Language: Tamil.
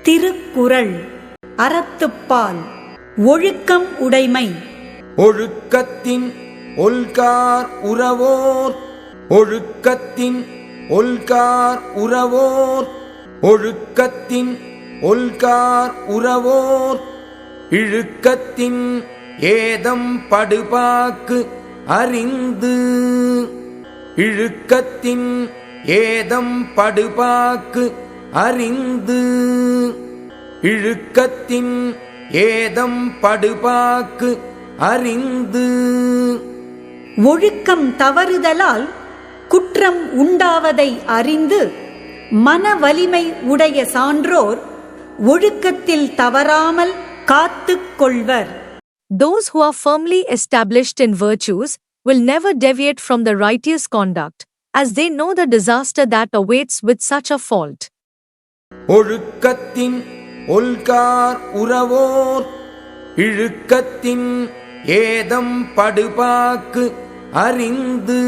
திருக்குறள் அறத்துப்பால் ஒழுக்கம் உடைமை. ஒழுக்கத்தின் ஒல்கார் உறவோர், ஒழுக்கத்தின் ஒல்கார் உறவோர், ஒழுக்கத்தின் ஒல்கார் உறவோர், இழுக்கத்தின் ஏதம் படுபாக்கு அறிந்து, இழுக்கத்தின் ஏதம் படுபாக்கு அறிந்து, இழுக்கத்தின் ஏதம் படுபாக்கு அறிந்து. ஒழுக்கம் தவறுதலால் குற்றம் உண்டாவதை அறிந்து மன வலிமை உடைய சான்றோர் ஒழுக்கத்தில் தவறாமல் காத்துக் கொள்வர். Those who are firmly established in virtues will never deviate from the righteous conduct, as they know the disaster that awaits with such a fault. ஒழுக்கத்தின் ஒல்கார் உறவோர், இழுக்கத்தின் ஏதம் படுபாக்கு அறிந்து.